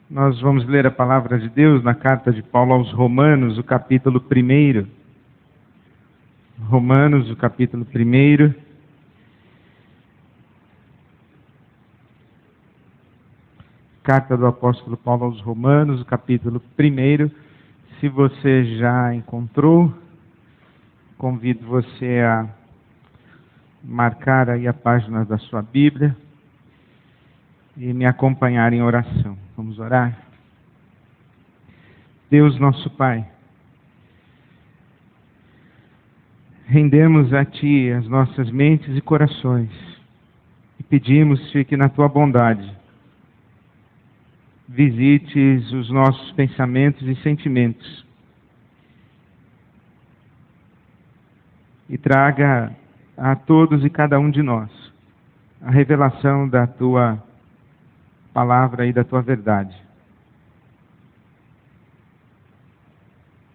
Nós vamos ler a palavra de Deus na carta de Paulo aos Romanos, o capítulo 1. Romanos, o capítulo 1. Carta do apóstolo Paulo aos Romanos, o capítulo 1. Se você já encontrou, convido você a marcar aí a página da sua Bíblia e me acompanhar em oração. Vamos orar? Deus nosso Pai, rendemos a Ti as nossas mentes e corações e pedimos-te que na Tua bondade visites os nossos pensamentos e sentimentos e traga a todos e cada um de nós a revelação da Tua palavra e da Tua verdade.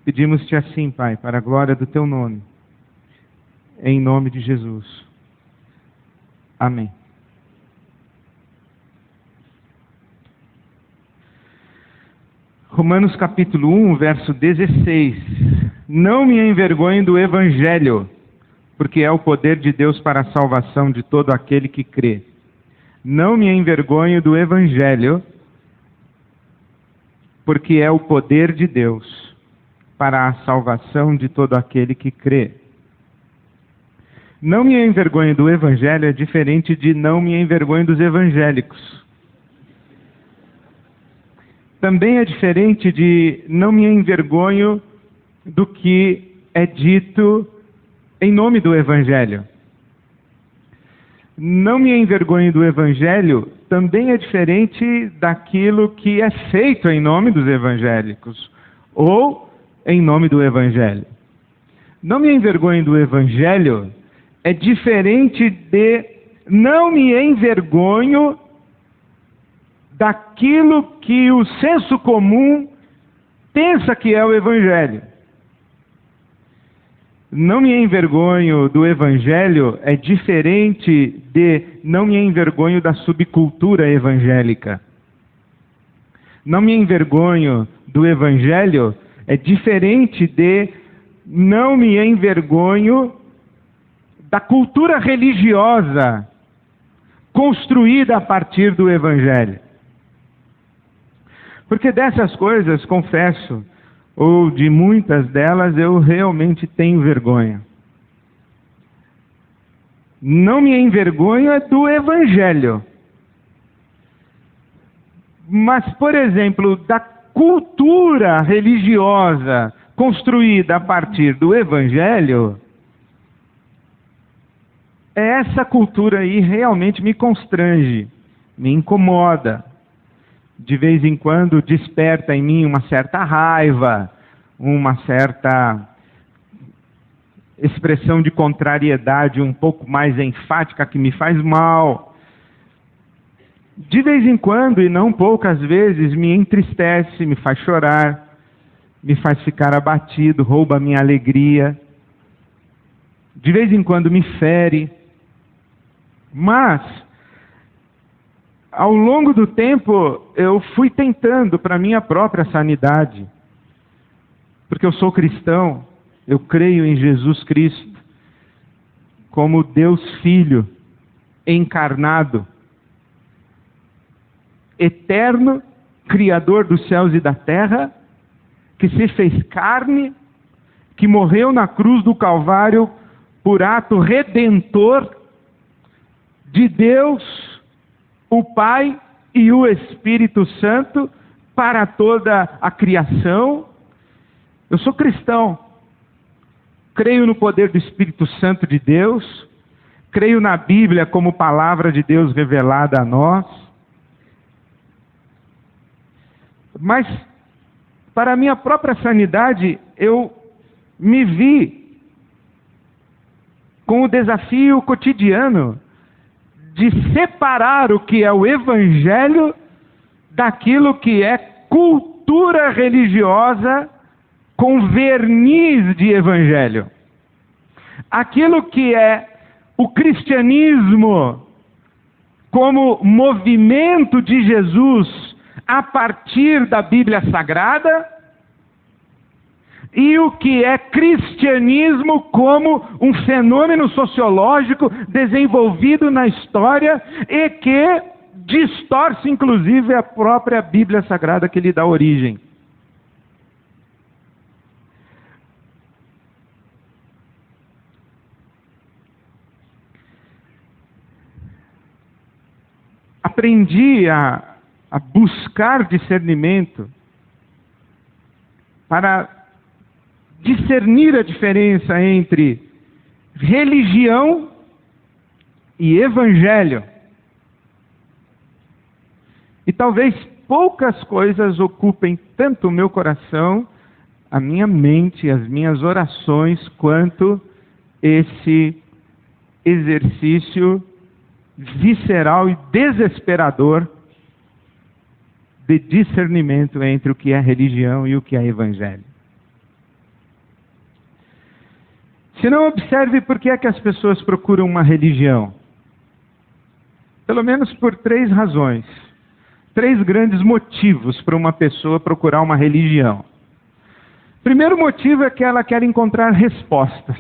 Pedimos-te assim, Pai, para a glória do Teu nome, em nome de Jesus. Amém. Romanos capítulo 1, verso 16. Não me envergonhe do Evangelho, porque é o poder de Deus para a salvação de todo aquele que crê. Não me envergonho do Evangelho, porque é o poder de Deus para a salvação de todo aquele que crê. Não me envergonho do Evangelho é diferente de não me envergonho dos evangélicos. Também é diferente de não me envergonho do que é dito em nome do Evangelho. Não me envergonho do Evangelho também é diferente daquilo que é feito em nome dos evangélicos ou em nome do Evangelho. Não me envergonho do Evangelho é diferente de não me envergonho daquilo que o senso comum pensa que é o Evangelho. Não me envergonho do Evangelho é diferente de não me envergonho da subcultura evangélica. Não me envergonho do Evangelho é diferente de não me envergonho da cultura religiosa construída a partir do Evangelho. Porque dessas coisas, confesso, ou de muitas delas, eu realmente tenho vergonha. Não me envergonho é do Evangelho. Mas, por exemplo, da cultura religiosa construída a partir do Evangelho, essa cultura aí realmente me constrange, me incomoda. De vez em quando desperta em mim uma certa raiva, uma certa expressão de contrariedade um pouco mais enfática que me faz mal. De vez em quando, e não poucas vezes, me entristece, me faz chorar, me faz ficar abatido, rouba a minha alegria. De vez em quando me fere. Mas ao longo do tempo, eu fui tentando para minha própria sanidade, porque eu sou cristão, eu creio em Jesus Cristo, como Deus Filho, encarnado, eterno, Criador dos céus e da terra, que se fez carne, que morreu na cruz do Calvário por ato redentor de Deus, o Pai e o Espírito Santo para toda a criação. Eu sou cristão, creio no poder do Espírito Santo de Deus, creio na Bíblia como palavra de Deus revelada a nós. Mas, para a minha própria sanidade, eu me vi com o desafio cotidiano de separar o que é o Evangelho daquilo que é cultura religiosa com verniz de Evangelho. Aquilo que é o cristianismo como movimento de Jesus a partir da Bíblia Sagrada, e o que é cristianismo como um fenômeno sociológico desenvolvido na história e que distorce inclusive a própria Bíblia Sagrada que lhe dá origem. Aprendi a buscar discernimento para discernir a diferença entre religião e evangelho. E talvez poucas coisas ocupem tanto o meu coração, a minha mente, as minhas orações, quanto esse exercício visceral e desesperador de discernimento entre o que é religião e o que é evangelho. Se não, observe por que é que as pessoas procuram uma religião. Pelo menos por 3 razões. 3 grandes motivos para uma pessoa procurar uma religião. Primeiro motivo é que ela quer encontrar respostas.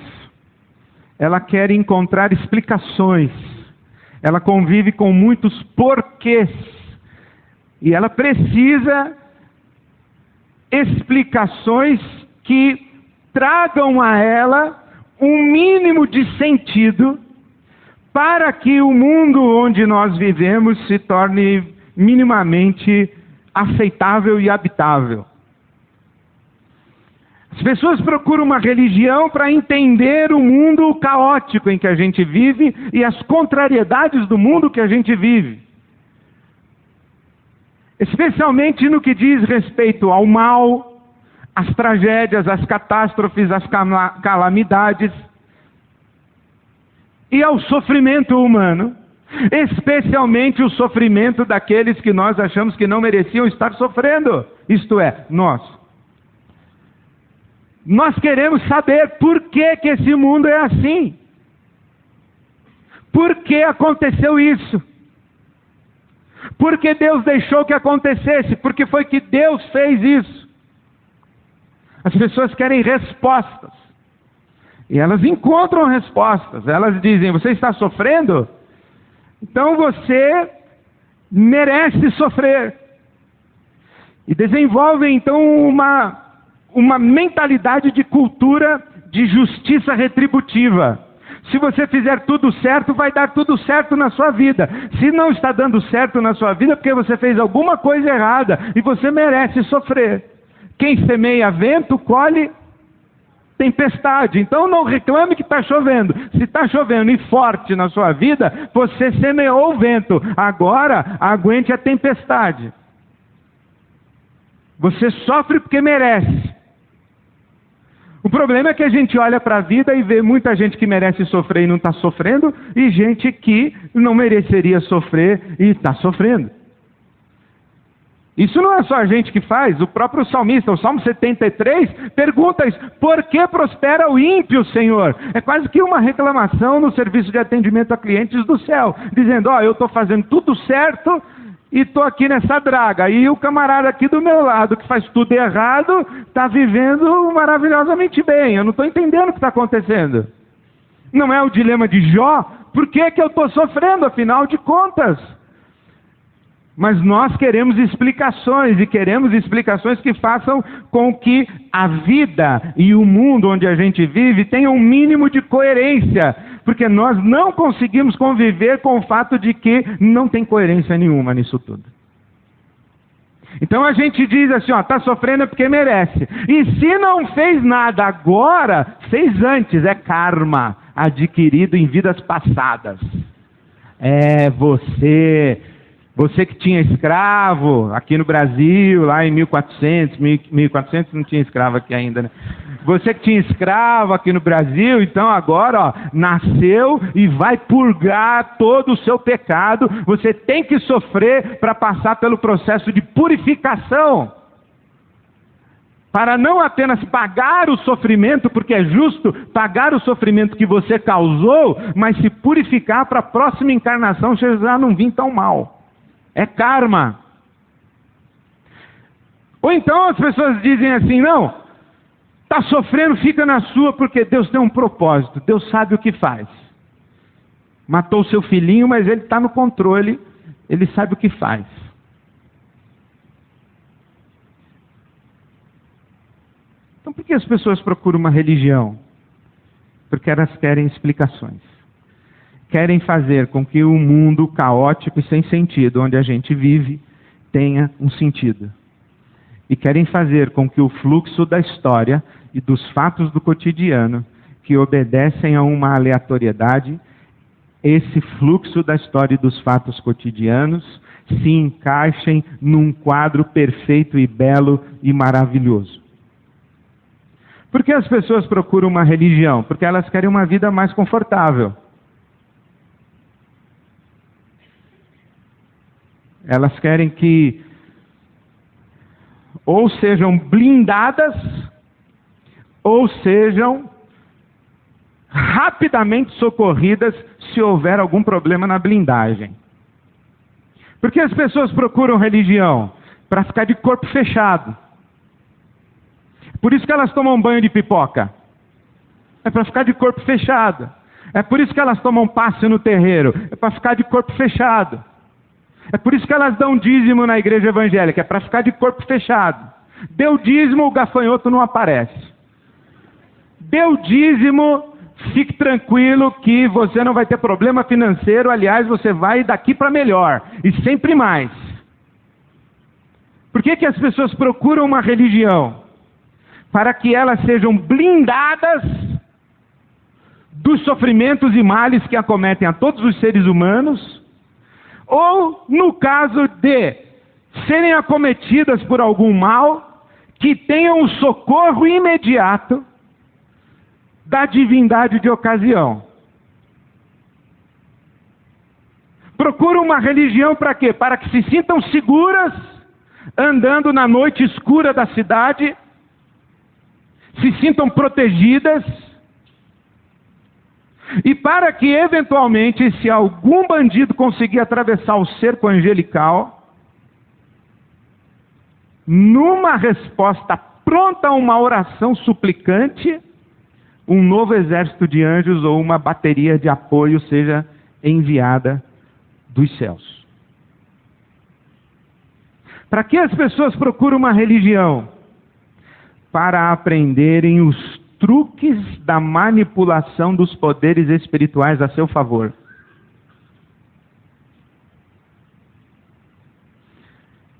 Ela quer encontrar explicações. Ela convive com muitos porquês. E ela precisa explicações que tragam a ela um mínimo de sentido para que o mundo onde nós vivemos se torne minimamente aceitável e habitável. As pessoas procuram uma religião para entender o mundo caótico em que a gente vive e as contrariedades do mundo que a gente vive. Especialmente no que diz respeito ao mal, às tragédias, às catástrofes, às calamidades e ao sofrimento humano, especialmente o sofrimento daqueles que nós achamos que não mereciam estar sofrendo, isto é, nós. Nós queremos saber por que que esse mundo é assim. Por que aconteceu isso? Por que Deus deixou que acontecesse? Porque foi que Deus fez isso. As pessoas querem respostas. E elas encontram respostas. Elas dizem, você está sofrendo? Então você merece sofrer. E desenvolvem então uma mentalidade de cultura de justiça retributiva. Se você fizer tudo certo, vai dar tudo certo na sua vida. Se não está dando certo na sua vida, é porque você fez alguma coisa errada e você merece sofrer. Quem semeia vento, colhe tempestade. Então não reclame que está chovendo. Se está chovendo e forte na sua vida, você semeou o vento. Agora, aguente a tempestade. Você sofre porque merece. O problema é que a gente olha para a vida e vê muita gente que merece sofrer e não está sofrendo, e gente que não mereceria sofrer e está sofrendo. Isso não é só a gente que faz, o próprio salmista, o Salmo 73, pergunta isso, por que prospera o ímpio, Senhor? É quase que uma reclamação no serviço de atendimento a clientes do céu, dizendo, eu estou fazendo tudo certo, e estou aqui nessa draga. E o camarada aqui do meu lado, que faz tudo errado, está vivendo maravilhosamente bem. Eu não estou entendendo o que está acontecendo. Não é o dilema de Jó? Por que que eu estou sofrendo, afinal de contas? Mas nós queremos explicações, e queremos explicações que façam com que a vida e o mundo onde a gente vive tenham um mínimo de coerência. Porque nós não conseguimos conviver com o fato de que não tem coerência nenhuma nisso tudo. Então a gente diz assim, está sofrendo porque merece. E se não fez nada agora, fez antes, é karma adquirido em vidas passadas. É você que tinha escravo aqui no Brasil, lá em 1400 não tinha escravo aqui ainda, né? Você que tinha escravo aqui no Brasil, então agora, nasceu e vai purgar todo o seu pecado. Você tem que sofrer para passar pelo processo de purificação. Para não apenas pagar o sofrimento, porque é justo pagar o sofrimento que você causou, mas se purificar para a próxima encarnação você já não vir tão mal. É karma. Ou então as pessoas dizem assim, não, está sofrendo, fica na sua, porque Deus tem um propósito, Deus sabe o que faz. Matou seu filhinho, mas Ele está no controle, Ele sabe o que faz. Então por que as pessoas procuram uma religião? Porque elas querem explicações. Querem fazer com que o mundo caótico e sem sentido, onde a gente vive, tenha um sentido. E querem fazer com que o fluxo da história e dos fatos do cotidiano, que obedecem a uma aleatoriedade, esse fluxo da história e dos fatos cotidianos se encaixem num quadro perfeito e belo e maravilhoso. Por que as pessoas procuram uma religião? Porque elas querem uma vida mais confortável. Elas querem que ou sejam blindadas, ou sejam rapidamente socorridas se houver algum problema na blindagem. Por que as pessoas procuram religião? Para ficar de corpo fechado. Por isso que elas tomam banho de pipoca. É para ficar de corpo fechado. É por isso que elas tomam passe no terreiro. É para ficar de corpo fechado. É por isso que elas dão dízimo na igreja evangélica. É para ficar de corpo fechado. Deu dízimo, o gafanhoto não aparece. Deu dízimo, fique tranquilo que você não vai ter problema financeiro. Aliás, você vai daqui para melhor. E sempre mais. Por que as pessoas procuram uma religião? Para que elas sejam blindadas dos sofrimentos e males que acometem a todos os seres humanos, ou no caso de serem acometidas por algum mal, que tenham o socorro imediato da divindade de ocasião. Procuram uma religião para quê? Para que se sintam seguras andando na noite escura da cidade, se sintam protegidas, e para que eventualmente, se algum bandido conseguir atravessar o cerco angelical, numa resposta pronta a uma oração suplicante, um novo exército de anjos ou uma bateria de apoio seja enviada dos céus. Para que as pessoas procuram uma religião? Para aprenderem os truques da manipulação dos poderes espirituais a seu favor.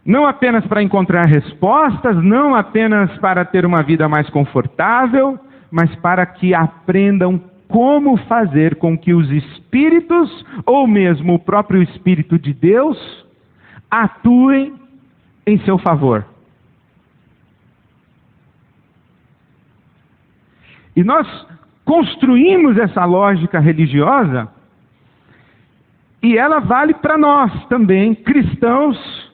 Não apenas para encontrar respostas, não apenas para ter uma vida mais confortável, mas para que aprendam como fazer com que os espíritos, ou mesmo o próprio Espírito de Deus, atuem em seu favor. E nós construímos essa lógica religiosa, e ela vale para nós também, cristãos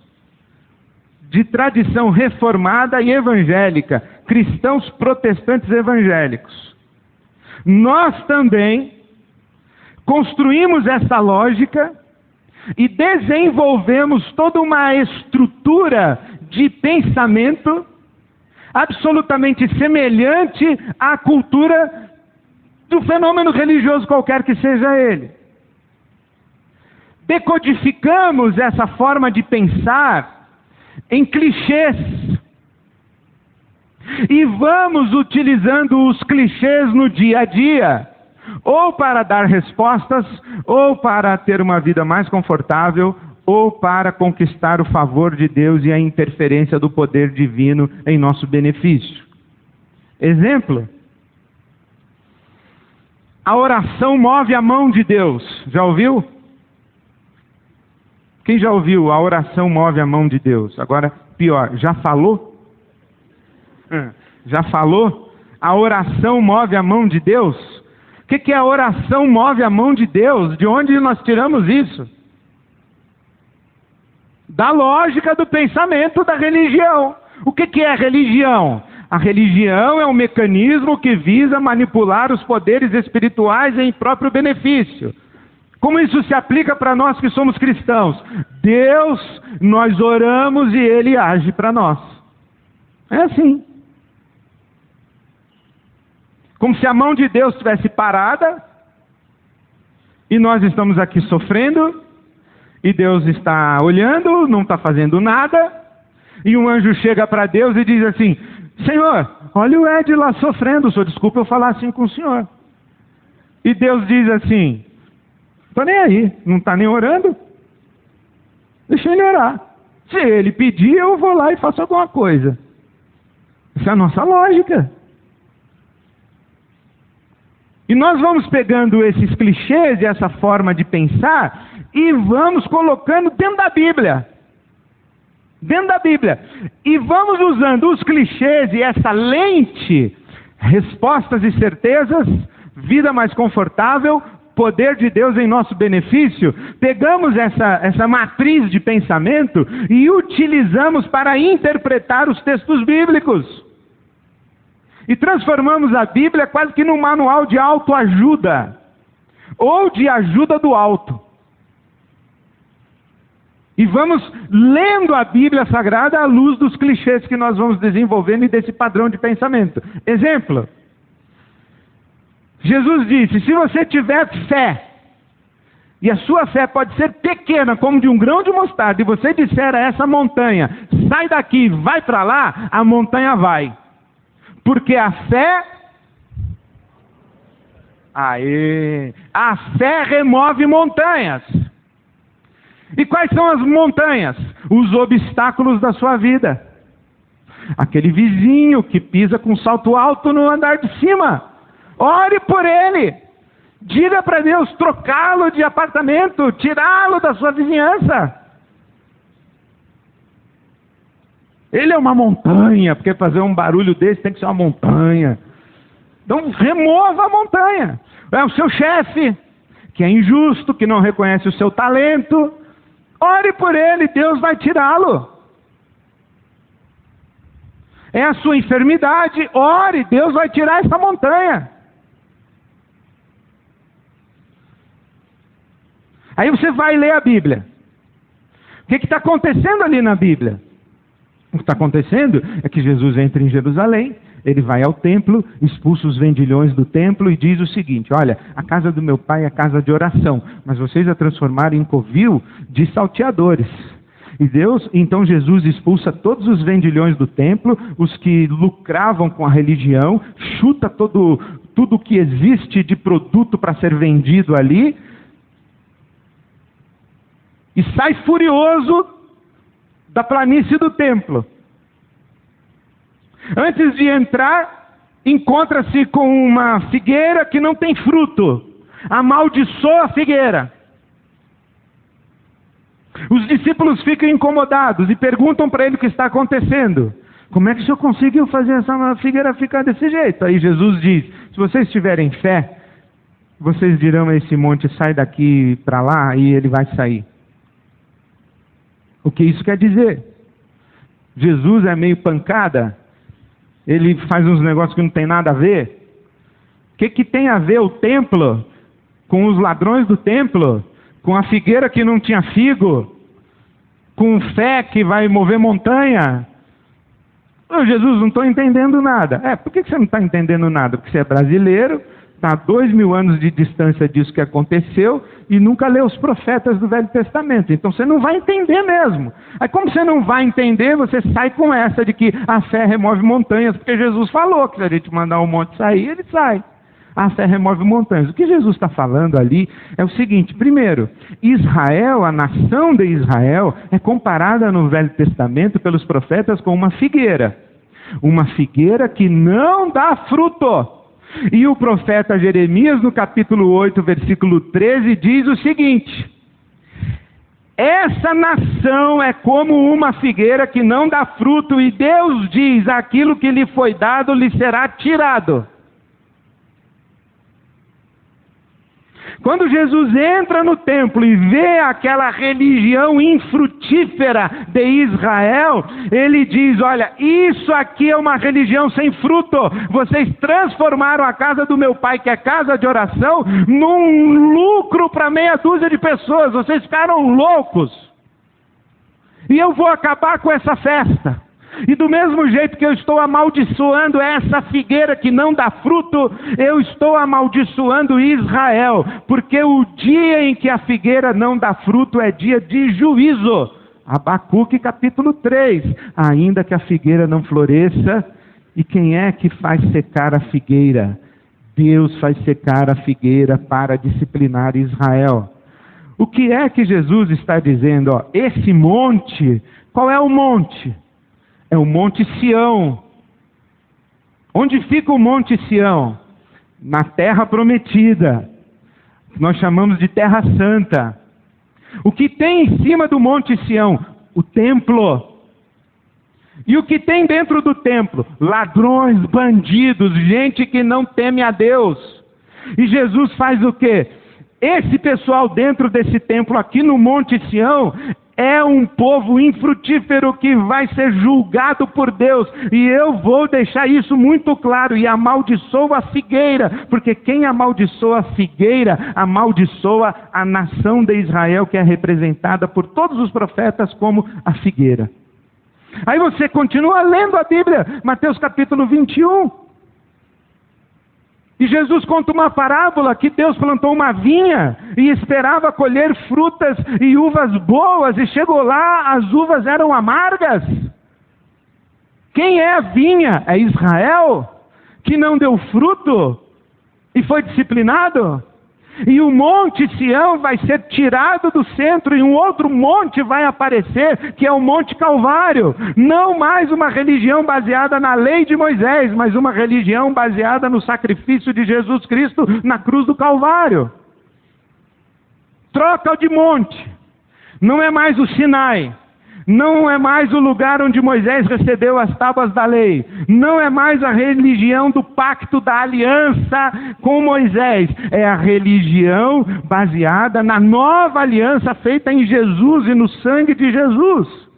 de tradição reformada e evangélica, cristãos protestantes evangélicos. Nós também construímos essa lógica e desenvolvemos toda uma estrutura de pensamento absolutamente semelhante à cultura do fenômeno religioso qualquer que seja ele. Decodificamos essa forma de pensar em clichês. E vamos utilizando os clichês no dia a dia, ou para dar respostas, ou para ter uma vida mais confortável, ou para conquistar o favor de Deus e a interferência do poder divino em nosso benefício. Exemplo: a oração move a mão de Deus. Já ouviu? Quem já ouviu? A oração move a mão de Deus. Agora, pior, já falou? Já falou? A oração move a mão de Deus? O que é a oração move a mão de Deus? De onde nós tiramos isso? Da lógica do pensamento da religião. O que é a religião? A religião é um mecanismo que visa manipular os poderes espirituais em próprio benefício. Como isso se aplica para nós que somos cristãos? Deus, nós oramos e Ele age para nós. É assim. Como se a mão de Deus estivesse parada, e nós estamos aqui sofrendo, e Deus está olhando, não está fazendo nada, e um anjo chega para Deus e diz assim: Senhor, olha o Ed lá sofrendo, senhor, desculpa eu falar assim com o senhor. E Deus diz assim: estou nem aí, não está nem orando, deixa ele orar. Se ele pedir, eu vou lá e faço alguma coisa. Essa é a nossa lógica. E nós vamos pegando esses clichês e essa forma de pensar e vamos colocando dentro da Bíblia. Dentro da Bíblia. E vamos usando os clichês e essa lente, respostas e certezas, vida mais confortável, poder de Deus em nosso benefício. Pegamos essa matriz de pensamento e utilizamos para interpretar os textos bíblicos. E transformamos a Bíblia quase que num manual de autoajuda, ou de ajuda do alto. E vamos lendo a Bíblia Sagrada à luz dos clichês que nós vamos desenvolvendo e desse padrão de pensamento. Exemplo. Jesus disse: se você tiver fé, e a sua fé pode ser pequena, como de um grão de mostarda, e você disser a essa montanha: sai daqui, vai para lá, a montanha vai. Porque a fé... A fé remove montanhas. E quais são as montanhas? Os obstáculos da sua vida. Aquele vizinho que pisa com salto alto no andar de cima. Ore por ele. Diga para Deus trocá-lo de apartamento, tirá-lo da sua vizinhança. Ele é uma montanha, porque fazer um barulho desse tem que ser uma montanha. Então remova a montanha. É o seu chefe, que é injusto, que não reconhece o seu talento. Ore por ele, Deus vai tirá-lo. É a sua enfermidade, ore, Deus vai tirar essa montanha. Aí você vai ler a Bíblia. O que está acontecendo ali na Bíblia? O que está acontecendo é que Jesus entra em Jerusalém, ele vai ao templo, expulsa os vendilhões do templo e diz o seguinte: olha, a casa do meu pai é casa de oração, mas vocês a transformaram em covil de salteadores. Então Jesus expulsa todos os vendilhões do templo, os que lucravam com a religião, chuta tudo que existe de produto para ser vendido ali, e sai furioso da planície do templo. Antes de entrar, encontra-se com uma figueira que não tem fruto. Amaldiçoa a figueira. Os discípulos ficam incomodados e perguntam para ele o que está acontecendo. Como é que o senhor conseguiu fazer essa figueira ficar desse jeito? Aí Jesus diz: se vocês tiverem fé, vocês dirão a esse monte: sai daqui para lá, e ele vai sair. O que isso quer dizer? Jesus é meio pancada? Ele faz uns negócios que não tem nada a ver? O que tem a ver o templo com os ladrões do templo? Com a figueira que não tinha figo? Com fé que vai mover montanha? Jesus, não estou entendendo nada. Por que você não está entendendo nada? Porque você é brasileiro, está a 2000 anos de distância disso que aconteceu e nunca leu os profetas do Velho Testamento. Então você não vai entender mesmo. Aí como você não vai entender, você sai com essa de que a fé remove montanhas, porque Jesus falou que se a gente mandar um monte sair, ele sai. A fé remove montanhas. O que Jesus está falando ali é o seguinte: primeiro, Israel, a nação de Israel, é comparada no Velho Testamento pelos profetas com uma figueira. Uma figueira que não dá fruto. E o profeta Jeremias, no capítulo 8, versículo 13, diz o seguinte: essa nação é como uma figueira que não dá fruto, e Deus diz: aquilo que lhe foi dado lhe será tirado. Quando Jesus entra no templo e vê aquela religião infrutífera de Israel, ele diz: olha, isso aqui é uma religião sem fruto. Vocês transformaram a casa do meu pai, que é casa de oração, num lucro para meia dúzia de pessoas. Vocês ficaram loucos. E eu vou acabar com essa festa. E do mesmo jeito que eu estou amaldiçoando essa figueira que não dá fruto, eu estou amaldiçoando Israel, porque o dia em que a figueira não dá fruto é dia de juízo. Abacuque capítulo 3, ainda que a figueira não floresça, e quem é que faz secar a figueira? Deus faz secar a figueira para disciplinar Israel. O que é que Jesus está dizendo? Esse monte, qual é o monte? É o Monte Sião. Onde fica o Monte Sião? Na terra prometida. Nós chamamos de Terra Santa. O que tem em cima do Monte Sião? O templo. E o que tem dentro do templo? Ladrões, bandidos, gente que não teme a Deus. E Jesus faz o quê? Esse pessoal dentro desse templo aqui no Monte Sião é um povo infrutífero que vai ser julgado por Deus. E eu vou deixar isso muito claro. E amaldiçoo a figueira, porque quem amaldiçoa a figueira, amaldiçoa a nação de Israel, que é representada por todos os profetas como a figueira. Aí você continua lendo a Bíblia, Mateus capítulo 21. E Jesus conta uma parábola que Deus plantou uma vinha e esperava colher frutas e uvas boas, e chegou lá, as uvas eram amargas. Quem é a vinha? É Israel, que não deu fruto e foi disciplinado. E o Monte Sião vai ser tirado do centro e um outro monte vai aparecer, que é o Monte Calvário. Não mais uma religião baseada na lei de Moisés, mas uma religião baseada no sacrifício de Jesus Cristo na cruz do Calvário. Troca de monte. Não é mais o Sinai. Não é mais o lugar onde Moisés recebeu as tábuas da lei. Não é mais a religião do pacto da aliança com Moisés. É a religião baseada na nova aliança feita em Jesus e no sangue de Jesus.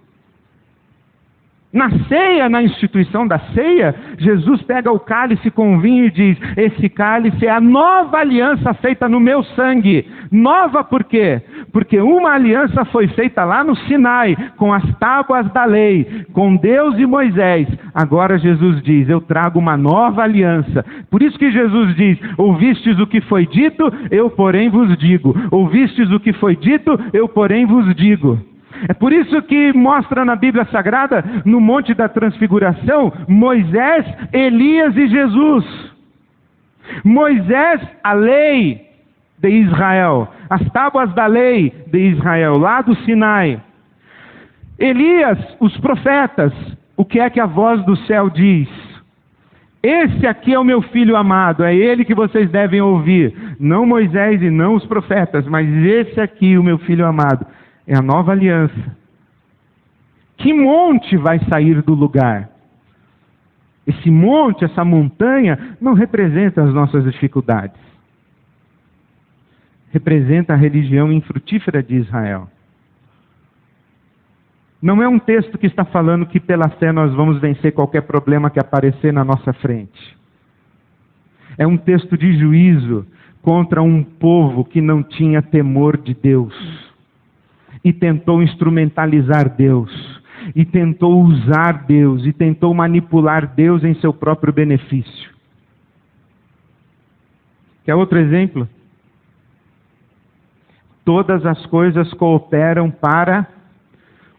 Na ceia, na instituição da ceia, Jesus pega o cálice com vinho e diz: esse cálice é a nova aliança feita no meu sangue. Nova por quê? Porque uma aliança foi feita lá no Sinai, com as tábuas da lei, com Deus e Moisés. Agora Jesus diz: eu trago uma nova aliança. Por isso que Jesus diz: ouvistes o que foi dito, eu porém vos digo. Ouvistes o que foi dito, eu porém vos digo. É por isso que mostra na Bíblia Sagrada, no Monte da Transfiguração, Moisés, Elias e Jesus. Moisés, a lei de Israel, as tábuas da lei de Israel, lá do Sinai. Elias, os profetas, o que é que a voz do céu diz? Esse aqui é o meu filho amado, é ele que vocês devem ouvir. Não Moisés e não os profetas, mas esse aqui, o meu filho amado. É a nova aliança. Que monte vai sair do lugar? Esse monte, essa montanha, não representa as nossas dificuldades. Representa a religião infrutífera de Israel. Não é um texto que está falando que pela fé nós vamos vencer qualquer problema que aparecer na nossa frente. É um texto de juízo contra um povo que não tinha temor de Deus. E tentou instrumentalizar Deus, e tentou usar Deus, e tentou manipular Deus em seu próprio benefício. Quer outro exemplo? Todas as coisas cooperam para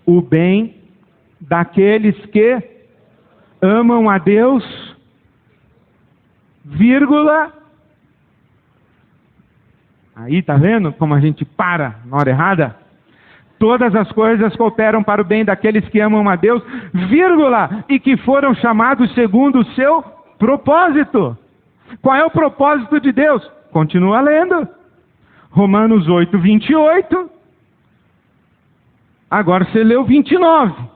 o bem daqueles que amam a Deus, vírgula. Aí, tá vendo como a gente para na hora errada? Todas as coisas cooperam para o bem daqueles que amam a Deus, vírgula, e que foram chamados segundo o seu propósito. Qual é o propósito de Deus? Continua lendo. Romanos 8, 28. Agora você leu 29.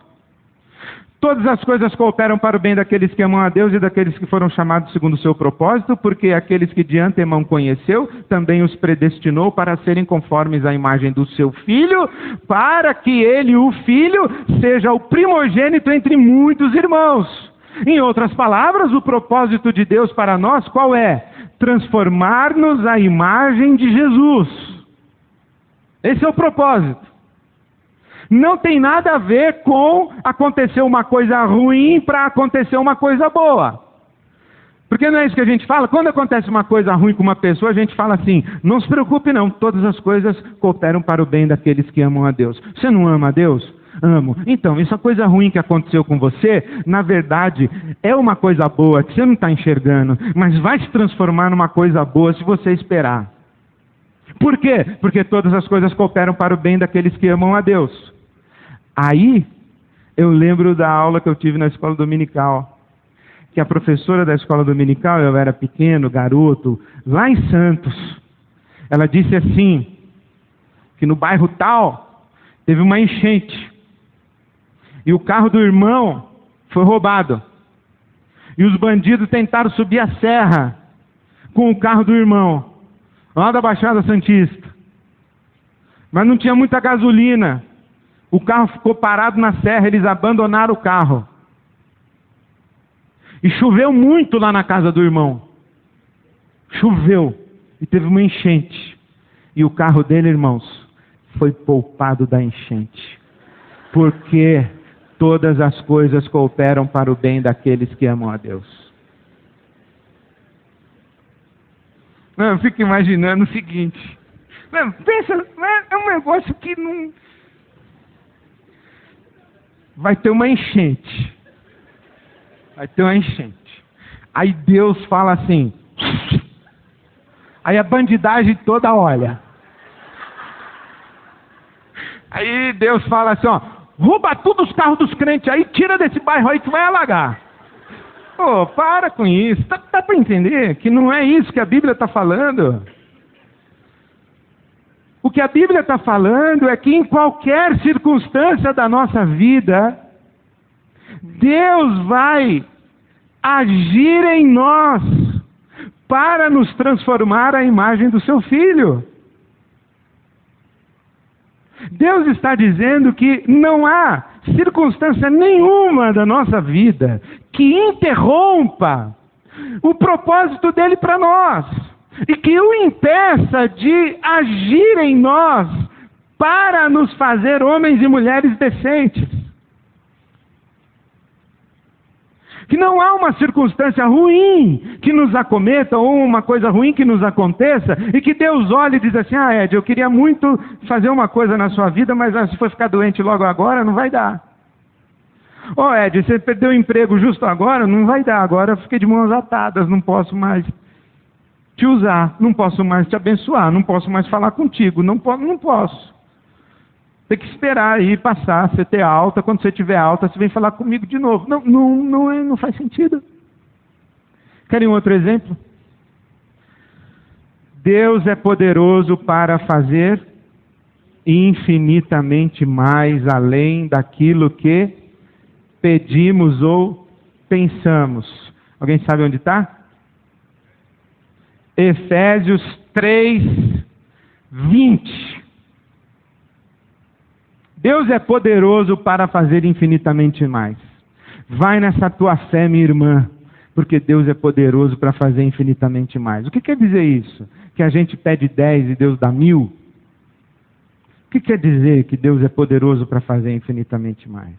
Todas as coisas cooperam para o bem daqueles que amam a Deus e daqueles que foram chamados segundo o seu propósito, porque aqueles que de antemão conheceu, também os predestinou para serem conformes à imagem do seu Filho, para que ele, o Filho, seja o primogênito entre muitos irmãos. Em outras palavras, o propósito de Deus para nós qual é? Transformar-nos à imagem de Jesus. Esse é o propósito. Não tem nada a ver com acontecer uma coisa ruim para acontecer uma coisa boa. Porque não é isso que a gente fala? Quando acontece uma coisa ruim com uma pessoa, a gente fala assim: não se preocupe não, todas as coisas cooperam para o bem daqueles que amam a Deus. Você não ama a Deus? Amo. Então, essa coisa ruim que aconteceu com você, na verdade, é uma coisa boa que você não está enxergando, mas vai se transformar numa coisa boa se você esperar. Por quê? Porque todas as coisas cooperam para o bem daqueles que amam a Deus. Aí, eu lembro da aula que eu tive na escola dominical, que a professora da escola dominical, eu era pequeno, garoto, lá em Santos, ela disse assim, que no bairro tal, teve uma enchente, e o carro do irmão foi roubado, e os bandidos tentaram subir a serra com o carro do irmão, lá da Baixada Santista, mas não tinha muita gasolina, o carro ficou parado na serra, eles abandonaram o carro. E choveu muito lá na casa do irmão. Choveu. E teve uma enchente. E o carro dele, irmãos, foi poupado da enchente. Porque todas as coisas cooperam para o bem daqueles que amam a Deus. Eu fico imaginando o seguinte. Pensa, é um negócio que não... Vai ter uma enchente. Vai ter uma enchente. Aí Deus fala assim. Aí a bandidagem toda olha. Aí Deus fala assim, ó. Rouba todos os carros dos crentes aí, tira desse bairro aí que vai alagar. Pô, para com isso. Dá para entender que não é isso que a Bíblia está falando. O que a Bíblia está falando é que em qualquer circunstância da nossa vida, Deus vai agir em nós para nos transformar à imagem do seu Filho. Deus está dizendo que não há circunstância nenhuma da nossa vida que interrompa o propósito dele para nós e que o impeça de agir em nós para nos fazer homens e mulheres decentes. Que não há uma circunstância ruim que nos acometa ou uma coisa ruim que nos aconteça e que Deus olhe e diz assim, Ed, eu queria muito fazer uma coisa na sua vida, mas se for ficar doente logo agora, não vai dar. Ed, você perdeu o emprego justo agora, não vai dar, agora eu fiquei de mãos atadas, não posso mais te usar, não posso mais te abençoar, não posso mais falar contigo, não posso. Tem que esperar aí passar, você ter alta, quando você tiver alta, você vem falar comigo de novo. Não faz sentido. Querem um outro exemplo? Deus é poderoso para fazer infinitamente mais além daquilo que pedimos ou pensamos. Alguém sabe onde está? Efésios 3:20. Deus é poderoso para fazer infinitamente mais. Vai nessa tua fé, minha irmã, porque Deus é poderoso para fazer infinitamente mais. O que quer dizer isso? Que a gente pede 10 e Deus dá 1000? O que quer dizer que Deus é poderoso para fazer infinitamente mais?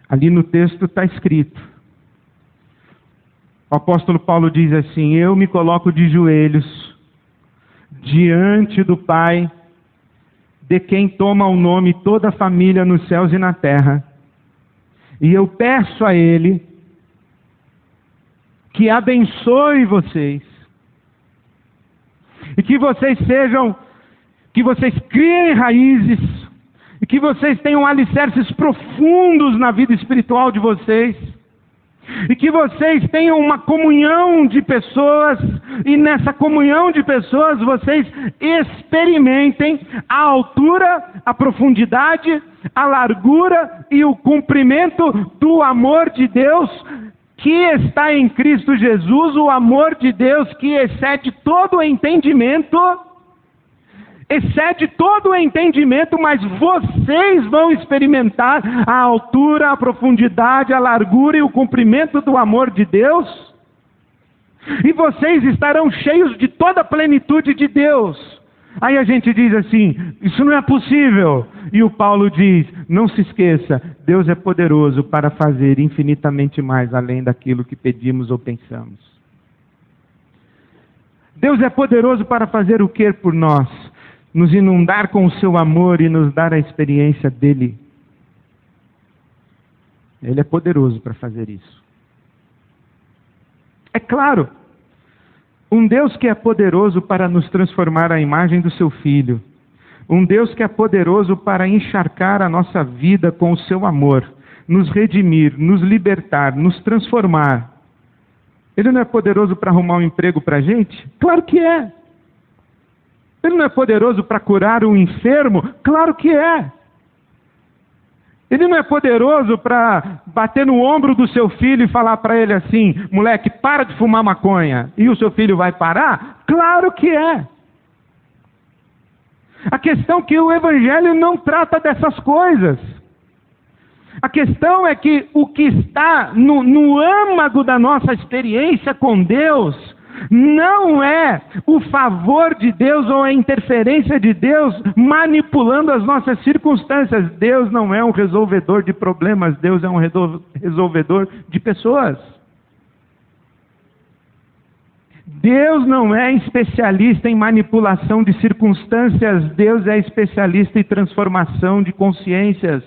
Ali no texto está escrito. O apóstolo Paulo diz assim, eu me coloco de joelhos diante do Pai, de quem toma o nome toda a família nos céus e na terra, e eu peço a Ele que abençoe vocês, e que vocês criem raízes, e que vocês tenham alicerces profundos na vida espiritual de vocês, e que vocês tenham uma comunhão de pessoas, e nessa comunhão de pessoas vocês experimentem a altura, a profundidade, a largura e o comprimento do amor de Deus que está em Cristo Jesus, o amor de Deus que excede todo o entendimento, mas vocês vão experimentar a altura, a profundidade, a largura e o comprimento do amor de Deus, e vocês estarão cheios de toda a plenitude de Deus, Aí a gente diz assim, isso não é possível. E o Paulo diz, não se esqueça, Deus é poderoso para fazer infinitamente mais além daquilo que pedimos ou pensamos. Deus é poderoso para fazer o que por nós? Nos inundar com o seu amor e nos dar a experiência dele. Ele é poderoso para fazer isso. É claro, um Deus que é poderoso para nos transformar à imagem do seu Filho. Um Deus que é poderoso para encharcar a nossa vida com o seu amor, nos redimir, nos libertar, nos transformar. Ele não é poderoso para arrumar um emprego para a gente? Claro que é. Ele não é poderoso para curar um enfermo? Claro que é. Ele não é poderoso para bater no ombro do seu filho e falar para ele assim, moleque, para de fumar maconha, e o seu filho vai parar? Claro que é. A questão é que o Evangelho não trata dessas coisas. A questão é que o que está no âmago da nossa experiência com Deus não é o favor de Deus ou a interferência de Deus manipulando as nossas circunstâncias. Deus não é um resolvedor de problemas, Deus é um resolvedor de pessoas. Deus não é especialista em manipulação de circunstâncias, Deus é especialista em transformação de consciências.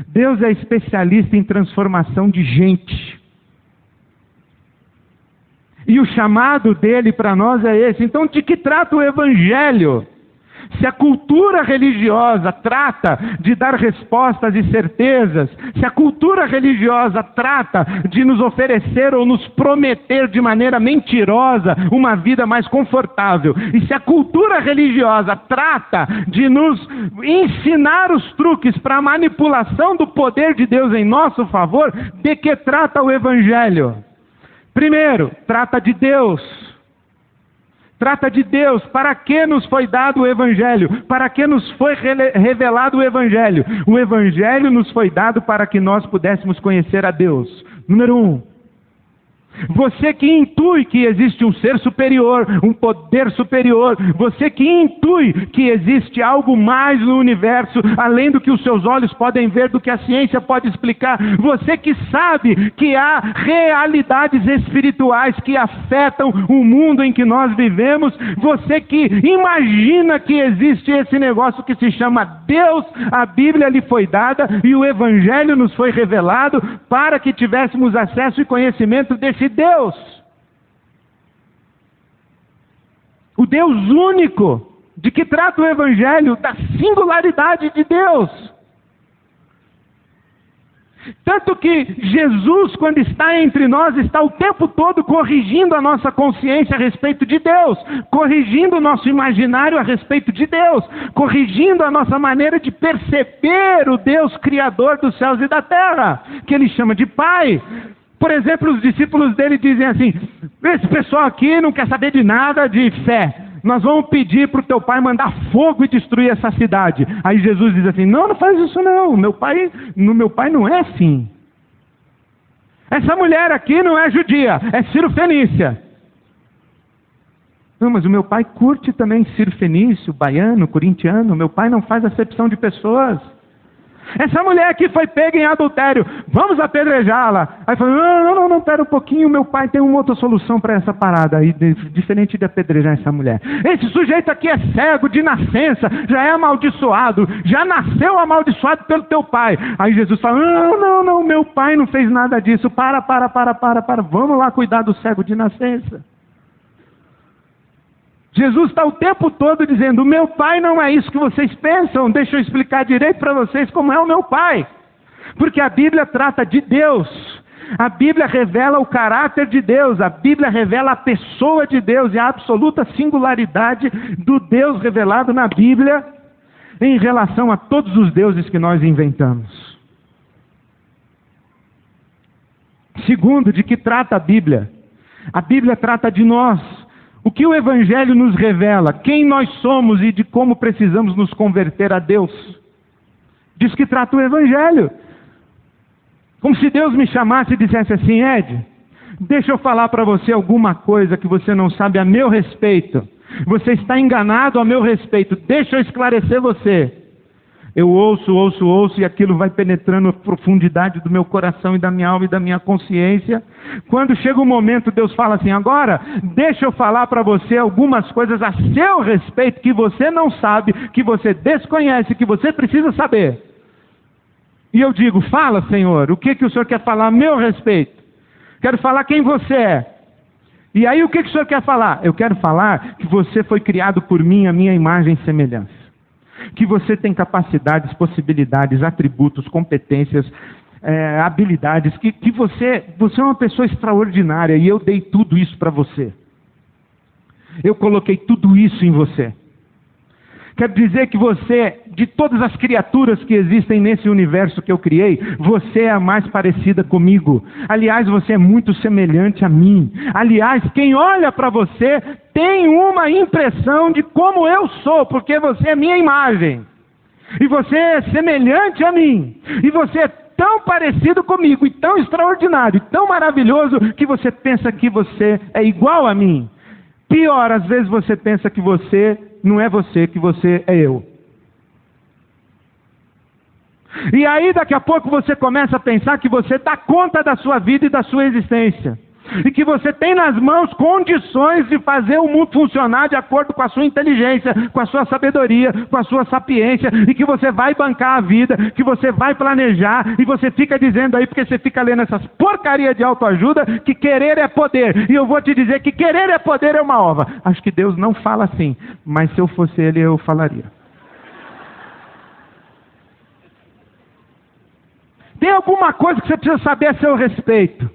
Deus é especialista em transformação de gente. E o chamado dele para nós é esse. Então, de que trata o Evangelho? Se a cultura religiosa trata de dar respostas e certezas, se a cultura religiosa trata de nos oferecer ou nos prometer de maneira mentirosa uma vida mais confortável, e se a cultura religiosa trata de nos ensinar os truques para a manipulação do poder de Deus em nosso favor, de que trata o Evangelho? Primeiro, trata de Deus. Trata de Deus. Para que nos foi dado o Evangelho? Para que nos foi revelado o Evangelho? O Evangelho nos foi dado para que nós pudéssemos conhecer a Deus. Número 1. Você que intui que existe um ser superior, um poder superior, você que intui que existe algo mais no universo, além do que os seus olhos podem ver, do que a ciência pode explicar, você que sabe que há realidades espirituais que afetam o mundo em que nós vivemos, você que imagina que existe esse negócio que se chama Deus, a Bíblia lhe foi dada e o Evangelho nos foi revelado para que tivéssemos acesso e conhecimento desse Deus, o Deus único. De que trata o Evangelho? Da singularidade de Deus. Tanto que Jesus, quando está entre nós, está o tempo todo corrigindo a nossa consciência a respeito de Deus, corrigindo o nosso imaginário a respeito de Deus, corrigindo a nossa maneira de perceber o Deus Criador dos céus e da terra, que Ele chama de Pai. Por exemplo, os discípulos dele dizem assim, esse pessoal aqui não quer saber de nada de fé, nós vamos pedir para o teu pai mandar fogo e destruir essa cidade. Aí Jesus diz assim, não faz isso não, meu pai não é assim. Essa mulher aqui não é judia, é Ciro-Fenícia. Não, mas o meu pai curte também Ciro-Fenício, baiano, corintiano, meu pai não faz acepção de pessoas. Essa mulher aqui foi pega em adultério, vamos apedrejá-la. Aí falou, não, pera um pouquinho, meu pai tem uma outra solução para essa parada aí, diferente de apedrejar essa mulher. Esse sujeito aqui é cego de nascença, já é amaldiçoado, já nasceu amaldiçoado pelo teu pai. Aí Jesus fala, não, meu pai não fez nada disso, para, vamos lá cuidar do cego de nascença. Jesus está o tempo todo dizendo, o meu pai não é isso que vocês pensam, deixa eu explicar direito para vocês como é o meu pai. Porque a Bíblia trata de Deus, a Bíblia revela o caráter de Deus, a Bíblia revela a pessoa de Deus e a absoluta singularidade do Deus revelado na Bíblia em relação a todos os deuses que nós inventamos. Segundo, de que trata a Bíblia? A Bíblia trata de nós. O que o Evangelho nos revela? Quem nós somos e de como precisamos nos converter a Deus. Diz que trata o Evangelho. Como se Deus me chamasse e dissesse assim, Ed, deixa eu falar para você alguma coisa que você não sabe a meu respeito. Você está enganado a meu respeito. Deixa eu esclarecer você. Eu ouço, e aquilo vai penetrando a profundidade do meu coração e da minha alma e da minha consciência. Quando chega o momento, Deus fala assim: agora, deixa eu falar para você algumas coisas a seu respeito que você não sabe, que você desconhece, que você precisa saber. E eu digo: fala, Senhor, o que o Senhor quer falar a meu respeito? Quero falar quem você é. E aí o que o Senhor quer falar? Eu quero falar que você foi criado por mim, a minha imagem e semelhança. Que você tem capacidades, possibilidades, atributos, competências, habilidades, que você é uma pessoa extraordinária e eu dei tudo isso para você. Eu coloquei tudo isso em você. Quero dizer que você, de todas as criaturas que existem nesse universo que eu criei, você é a mais parecida comigo. Aliás, você é muito semelhante a mim. Aliás, quem olha para você tem uma impressão de como eu sou, porque você é minha imagem. E você é semelhante a mim. E você é tão parecido comigo, e tão extraordinário, e tão maravilhoso, que você pensa que você é igual a mim. Pior, às vezes você pensa que você não é você, que você é eu. E aí daqui a pouco você começa a pensar que você dá conta da sua vida e da sua existência. E que você tem nas mãos condições de fazer o mundo funcionar de acordo com a sua inteligência, com a sua sabedoria, com a sua sapiência, e que você vai bancar a vida, que você vai planejar, e você fica dizendo aí, porque você fica lendo essas porcarias de autoajuda, que querer é poder. E eu vou te dizer que querer é poder é uma ova. Acho que Deus não fala assim, mas se eu fosse Ele, eu falaria. Tem alguma coisa que você precisa saber a seu respeito.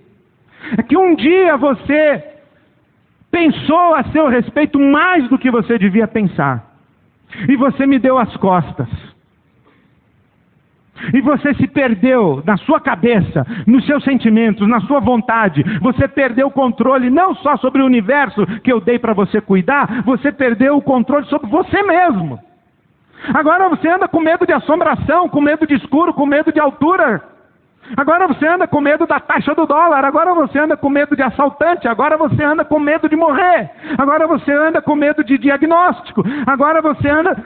É que um dia você pensou a seu respeito mais do que você devia pensar. E você me deu as costas. E você se perdeu na sua cabeça, nos seus sentimentos, na sua vontade. Você perdeu o controle não só sobre o universo que eu dei para você cuidar, você perdeu o controle sobre você mesmo. Agora você anda com medo de assombração, com medo de escuro, com medo de altura. Agora você anda com medo da taxa do dólar, agora você anda com medo de assaltante, agora você anda com medo de morrer, agora você anda com medo de diagnóstico, agora você anda...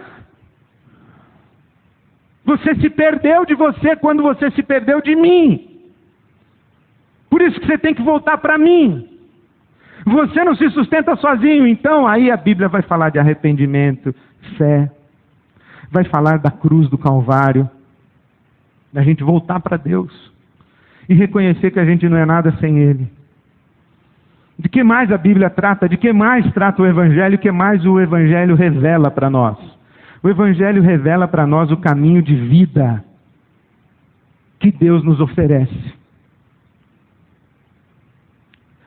Você se perdeu de você quando você se perdeu de mim. Por isso que você tem que voltar para mim. Você não se sustenta sozinho, então aí a Bíblia vai falar de arrependimento, fé, vai falar da cruz do Calvário, da gente voltar para Deus e reconhecer que a gente não é nada sem Ele. De que mais a Bíblia trata? De que mais trata o Evangelho? O que mais o Evangelho revela para nós? O Evangelho revela para nós o caminho de vida que Deus nos oferece.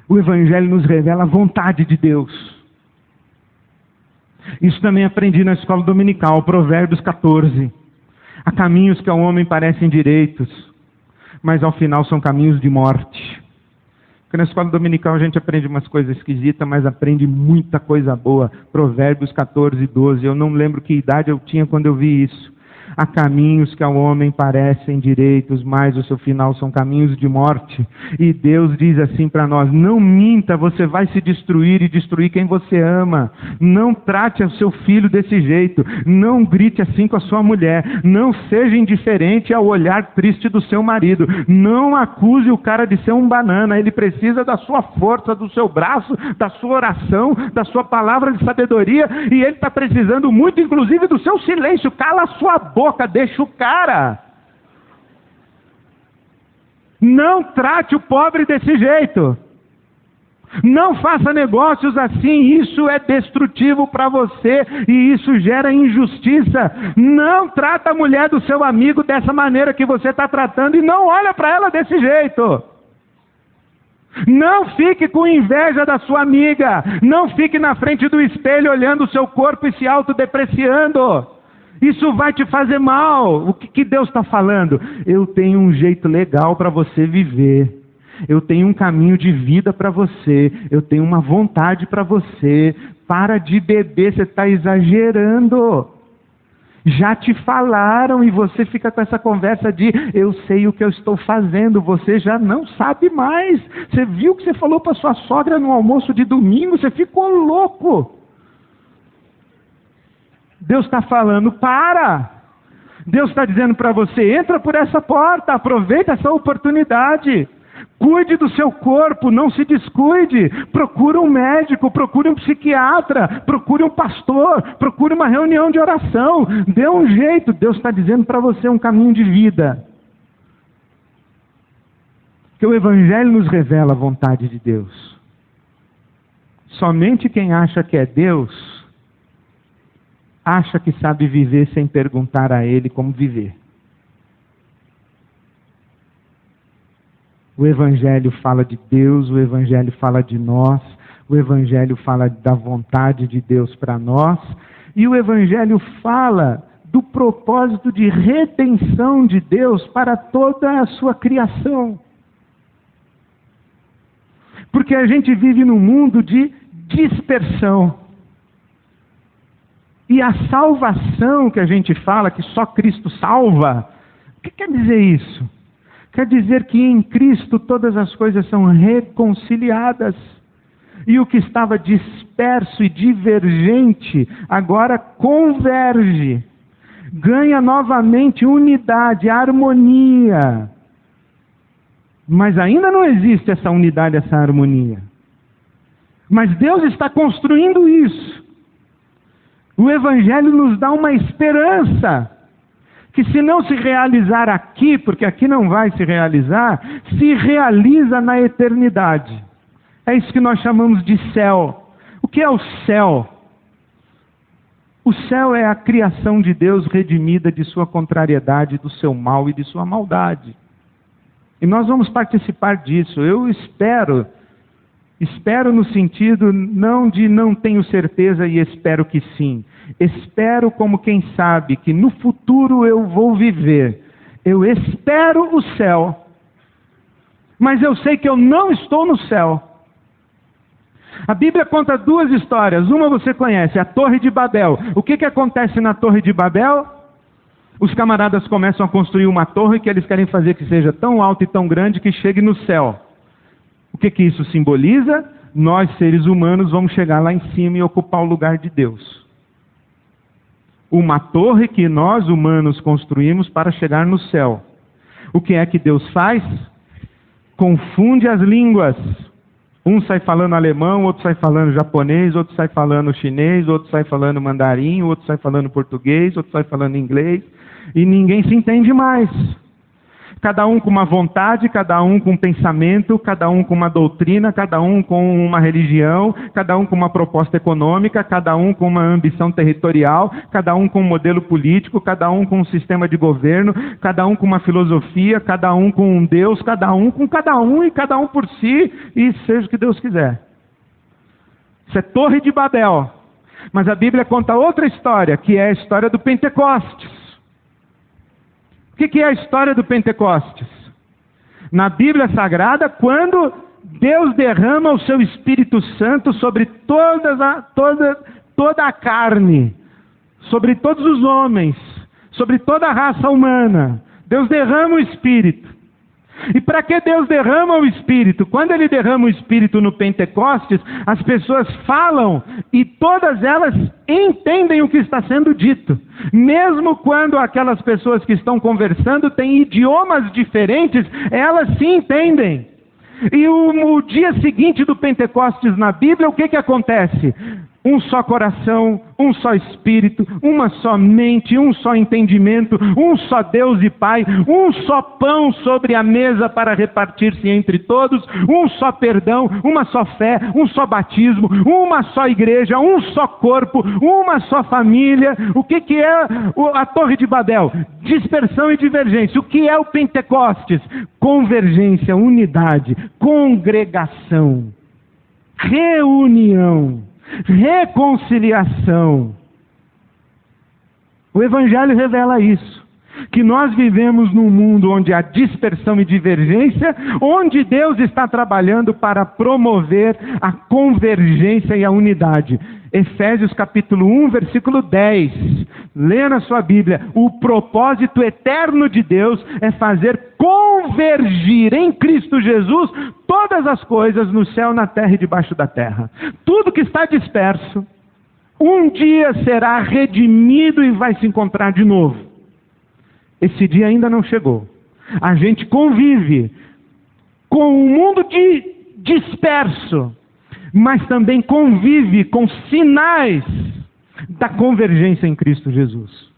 O Evangelho nos revela a vontade de Deus. Isso também aprendi na escola dominical, Provérbios 14. Há caminhos que ao homem parecem direitos, mas ao final são caminhos de morte. Porque na escola dominical a gente aprende umas coisas esquisitas, mas aprende muita coisa boa. Provérbios 14, 12. Eu não lembro que idade eu tinha quando eu vi isso. Há caminhos que ao homem parecem direitos, mas o seu final são caminhos de morte. E Deus diz assim para nós: não minta, você vai se destruir e destruir quem você ama. Não trate o seu filho desse jeito. Não grite assim com a sua mulher. Não seja indiferente ao olhar triste do seu marido. Não acuse o cara de ser um banana. Ele precisa da sua força, do seu braço, da sua oração, da sua palavra de sabedoria. E ele está precisando muito, inclusive, do seu silêncio. Cala a sua boca. Deixa o cara. Não trate o pobre desse jeito. Não faça negócios assim. Isso é destrutivo para você e isso gera injustiça. Não trata a mulher do seu amigo dessa maneira que você está tratando e não olha para ela desse jeito. Não fique com inveja da sua amiga. Não fique na frente do espelho olhando o seu corpo e se autodepreciando. Isso vai te fazer mal. O que Deus está falando? Eu tenho um jeito legal para você viver. Eu tenho um caminho de vida para você. Eu tenho uma vontade para você. Para de beber, você está exagerando. Já te falaram e você fica com essa conversa de eu sei o que eu estou fazendo. Você já não sabe mais. Você viu o que você falou para sua sogra no almoço de domingo? Você ficou louco. Deus está falando, para! Deus está dizendo para você, entra por essa porta, aproveita essa oportunidade. Cuide do seu corpo, não se descuide. Procure um médico, procure um psiquiatra, procure um pastor, procure uma reunião de oração. Dê um jeito, Deus está dizendo para você um caminho de vida. Que o Evangelho nos revela a vontade de Deus. Somente quem acha que é Deus, acha que sabe viver sem perguntar a Ele como viver. O Evangelho fala de Deus, o Evangelho fala de nós, o Evangelho fala da vontade de Deus para nós, e o Evangelho fala do propósito de redenção de Deus para toda a sua criação. Porque a gente vive num mundo de dispersão. E a salvação que a gente fala, que só Cristo salva, o que quer dizer isso? Quer dizer que em Cristo todas as coisas são reconciliadas. E o que estava disperso e divergente, agora converge. Ganha novamente unidade, harmonia. Mas ainda não existe essa unidade, essa harmonia. Mas Deus está construindo isso. O Evangelho nos dá uma esperança, que se não se realizar aqui, porque aqui não vai se realizar, se realiza na eternidade. É isso que nós chamamos de céu. O que é o céu? O céu é a criação de Deus redimida de sua contrariedade, do seu mal e de sua maldade. E nós vamos participar disso. Eu espero no sentido não de não tenho certeza e espero que sim. Espero como quem sabe que no futuro eu vou viver. Eu espero o céu. Mas eu sei que eu não estou no céu. A Bíblia conta duas histórias. Uma você conhece, a Torre de Babel. O que acontece na Torre de Babel? Os camaradas começam a construir uma torre que eles querem fazer que seja tão alta e tão grande que chegue no céu. O que isso simboliza? Nós, seres humanos, vamos chegar lá em cima e ocupar o lugar de Deus. Uma torre que nós, humanos, construímos para chegar no céu. O que é que Deus faz? Confunde as línguas. Um sai falando alemão, outro sai falando japonês, outro sai falando chinês, outro sai falando mandarim, outro sai falando português, outro sai falando inglês. E ninguém se entende mais. Cada um com uma vontade, cada um com um pensamento, cada um com uma doutrina, cada um com uma religião, cada um com uma proposta econômica, cada um com uma ambição territorial, cada um com um modelo político, cada um com um sistema de governo, cada um com uma filosofia, cada um com um Deus, cada um com cada um e cada um por si, e seja o que Deus quiser. Isso é Torre de Babel. Mas a Bíblia conta outra história, que é a história do Pentecostes. O que é a história do Pentecostes? Na Bíblia Sagrada, quando Deus derrama o seu Espírito Santo sobre toda a carne, sobre todos os homens, sobre toda a raça humana. Deus derrama o Espírito. E para que Deus derrama o Espírito? Quando Ele derrama o Espírito no Pentecostes, as pessoas falam e todas elas entendem o que está sendo dito. Mesmo quando aquelas pessoas que estão conversando têm idiomas diferentes, elas se entendem. E o dia seguinte do Pentecostes na Bíblia, o que acontece? Um só coração, um só Espírito, uma só mente, um só entendimento, um só Deus e Pai, um só pão sobre a mesa para repartir-se entre todos, um só perdão, uma só fé, um só batismo, uma só igreja, um só corpo, uma só família. O que é a Torre de Babel? Dispersão e divergência. O que é o Pentecostes? Convergência, unidade, congregação, reunião, reconciliação. O Evangelho revela isso, que nós vivemos num mundo onde há dispersão e divergência, onde Deus está trabalhando para promover a convergência e a unidade. Efésios capítulo 1, versículo 10. Lê na sua Bíblia. O propósito eterno de Deus é fazer convergir em Cristo Jesus todas as coisas no céu, na terra e debaixo da terra. Tudo que está disperso, um dia será redimido e vai se encontrar de novo. Esse dia ainda não chegou. A gente convive com um mundo disperso, mas também convive com sinais da convergência em Cristo Jesus.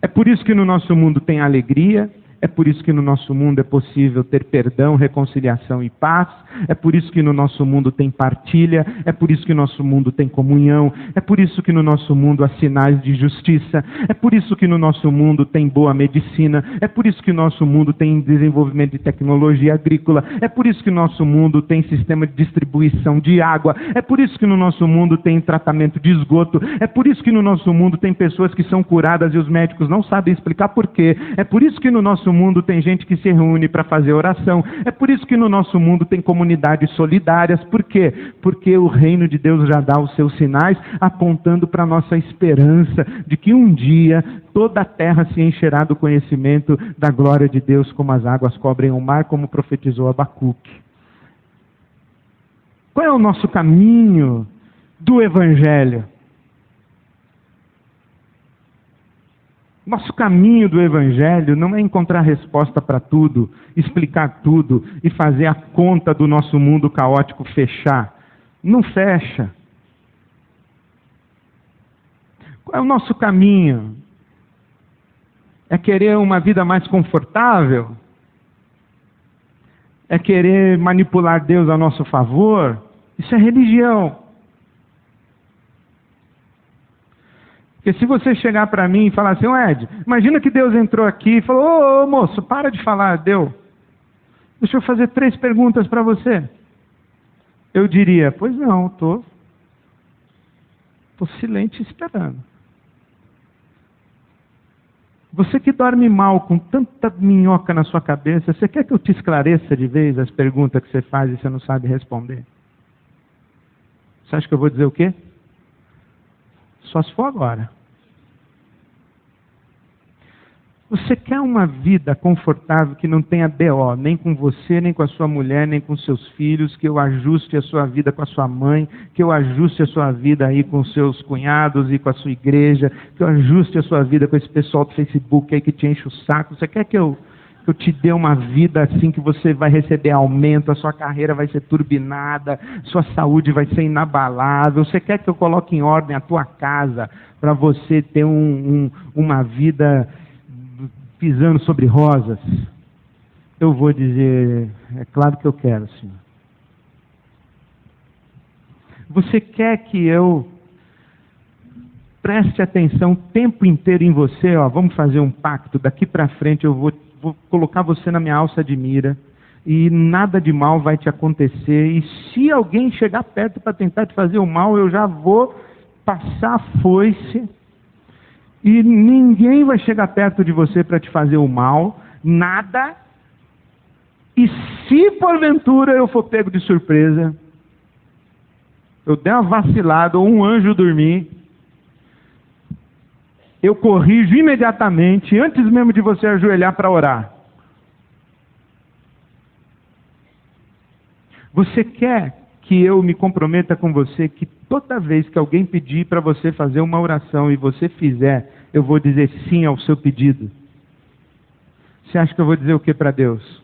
É por isso que no nosso mundo tem alegria, é por isso que no nosso mundo é possível ter perdão, reconciliação e paz, é por isso que no nosso mundo tem partilha, é por isso que no nosso mundo tem comunhão, é por isso que no nosso mundo há sinais de justiça, é por isso que no nosso mundo tem boa medicina, é por isso que no nosso mundo tem desenvolvimento de tecnologia agrícola, é por isso que no nosso mundo tem sistema de distribuição de água, é por isso que no nosso mundo tem tratamento de esgoto, é por isso que no nosso mundo tem pessoas que são curadas e os médicos não sabem explicar por quê, é por isso que no nosso mundo tem gente que se reúne para fazer oração. É por isso que no nosso mundo tem comunidades solidárias. Por quê? Porque o reino de Deus já dá os seus sinais, apontando para a nossa esperança de que um dia toda a terra se encherá do conhecimento da glória de Deus, como as águas cobrem o mar, como profetizou Abacuque. Qual é o nosso caminho do Evangelho? Nosso caminho do Evangelho não é encontrar resposta para tudo, explicar tudo e fazer a conta do nosso mundo caótico fechar. Não fecha. Qual é o nosso caminho? É querer uma vida mais confortável? É querer manipular Deus a nosso favor? Isso é religião. Porque se você chegar para mim e falar assim, Ed, imagina que Deus entrou aqui e falou, ô moço, para de falar, Deus. Deixa eu fazer 3 perguntas para você. Eu diria, pois não, estou silente esperando. Você que dorme mal com tanta minhoca na sua cabeça, você quer que eu te esclareça de vez as perguntas que você faz e você não sabe responder? Você acha que eu vou dizer o quê? Só se for agora. Você quer uma vida confortável que não tenha BO, nem com você, nem com a sua mulher, nem com seus filhos, que eu ajuste a sua vida com a sua mãe, que eu ajuste a sua vida aí com os seus cunhados e com a sua igreja, que eu ajuste a sua vida com esse pessoal do Facebook aí que te enche o saco. Você quer que eu te dê uma vida assim que você vai receber aumento, a sua carreira vai ser turbinada, sua saúde vai ser inabalável? Você quer que eu coloque em ordem a tua casa para você ter uma vida pisando sobre rosas? Eu vou dizer, é claro que eu quero, Senhor. Você quer que eu preste atenção o tempo inteiro em você? Ó, vamos fazer um pacto, daqui para frente eu vou colocar você na minha alça de mira e nada de mal vai te acontecer, e se alguém chegar perto para tentar te fazer o mal, eu já vou passar a foice e ninguém vai chegar perto de você para te fazer o mal, nada. E se porventura eu for pego de surpresa, eu der uma vacilada ou um anjo dormir, eu corrijo imediatamente, antes mesmo de você ajoelhar para orar. Você quer que eu me comprometa com você que toda vez que alguém pedir para você fazer uma oração e você fizer, eu vou dizer sim ao seu pedido? Você acha que eu vou dizer o que para Deus?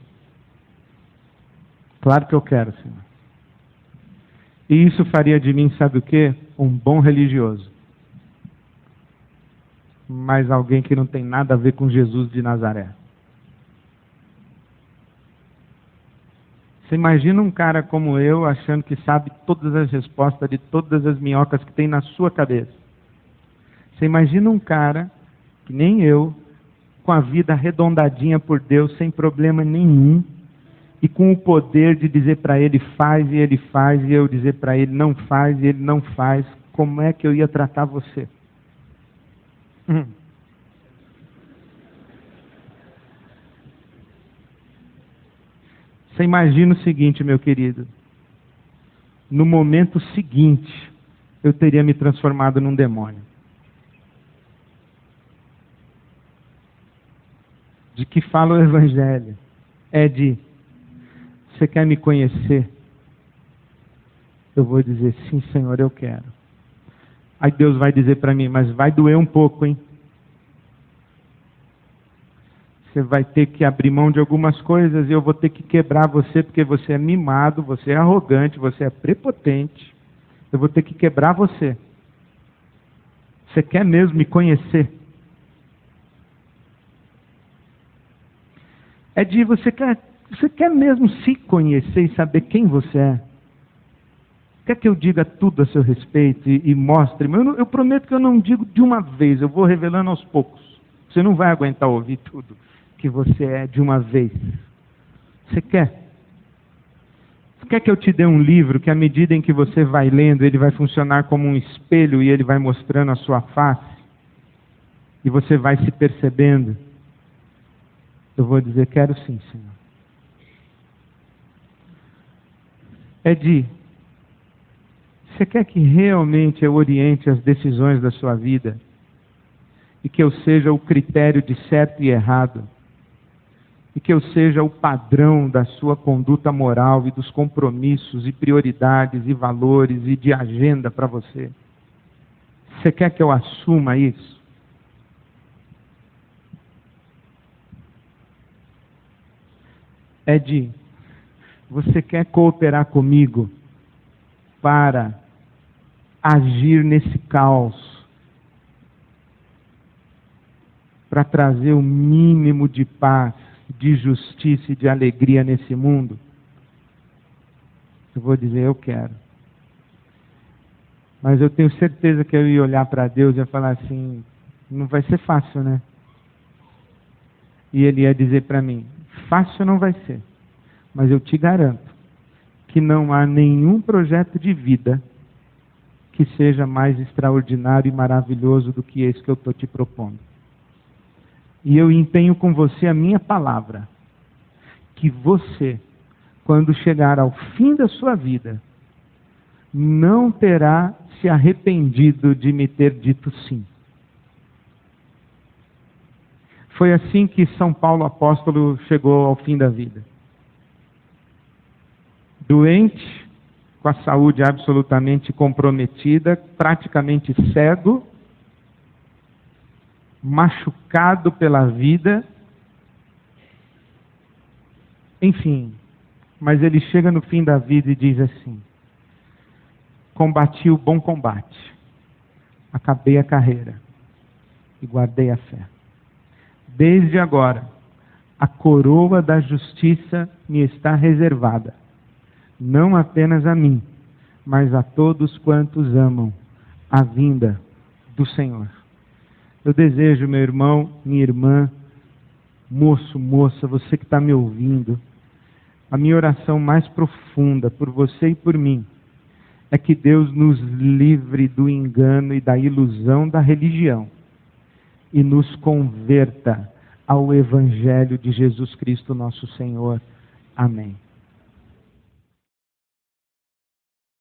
Claro que eu quero, Senhor. E isso faria de mim, sabe o quê? Um bom religioso. Mas alguém que não tem nada a ver com Jesus de Nazaré. Você imagina um cara como eu achando que sabe todas as respostas de todas as minhocas que tem na sua cabeça. Você imagina um cara que nem eu, com a vida arredondadinha por Deus, sem problema nenhum, e com o poder de dizer para ele faz e ele faz, e eu dizer para ele não faz e ele não faz. Como é que eu ia tratar você? Você imagina o seguinte, meu querido. No momento seguinte, eu teria me transformado num demônio. De que fala o Evangelho? É de, você quer me conhecer? Eu vou dizer, sim, Senhor, eu quero. Aí Deus vai dizer para mim, mas vai doer um pouco, hein? Você vai ter que abrir mão de algumas coisas e eu vou ter que quebrar você, porque você é mimado, você é arrogante, você é prepotente. Eu vou ter que quebrar você. Você quer mesmo me conhecer? Você quer mesmo se conhecer e saber quem você é? Quer que eu diga tudo a seu respeito e mostre? Eu prometo que eu não digo de uma vez, eu vou revelando aos poucos. Você não vai aguentar ouvir tudo que você é de uma vez. Você quer? Você quer que eu te dê um livro que à medida em que você vai lendo, ele vai funcionar como um espelho e ele vai mostrando a sua face? E você vai se percebendo? Eu vou dizer, quero sim, Senhor. Você quer que realmente eu oriente as decisões da sua vida? E que eu seja o critério de certo e errado? E que eu seja o padrão da sua conduta moral e dos compromissos e prioridades e valores e de agenda para você? Você quer que eu assuma isso? Você quer cooperar comigo para agir nesse caos, para trazer o mínimo de paz, de justiça e de alegria nesse mundo? Eu vou dizer, eu quero. Mas eu tenho certeza que eu ia olhar para Deus e ia falar assim, não vai ser fácil, né? E Ele ia dizer para mim, fácil não vai ser, mas eu te garanto que não há nenhum projeto de vida que seja mais extraordinário e maravilhoso do que esse que eu estou te propondo. E eu empenho com você a minha palavra, que você, quando chegar ao fim da sua vida, não terá se arrependido de me ter dito sim. Foi assim que São Paulo apóstolo chegou ao fim da vida. Doente, com a saúde absolutamente comprometida, praticamente cego, machucado pela vida, enfim, mas ele chega no fim da vida e diz assim: combati o bom combate, acabei a carreira e guardei a fé. Desde agora, a coroa da justiça me está reservada, não apenas a mim, mas a todos quantos amam a vinda do Senhor. Eu desejo, meu irmão, minha irmã, moço, moça, você que está me ouvindo, a minha oração mais profunda por você e por mim é que Deus nos livre do engano e da ilusão da religião e nos converta ao Evangelho de Jesus Cristo, nosso Senhor. Amém.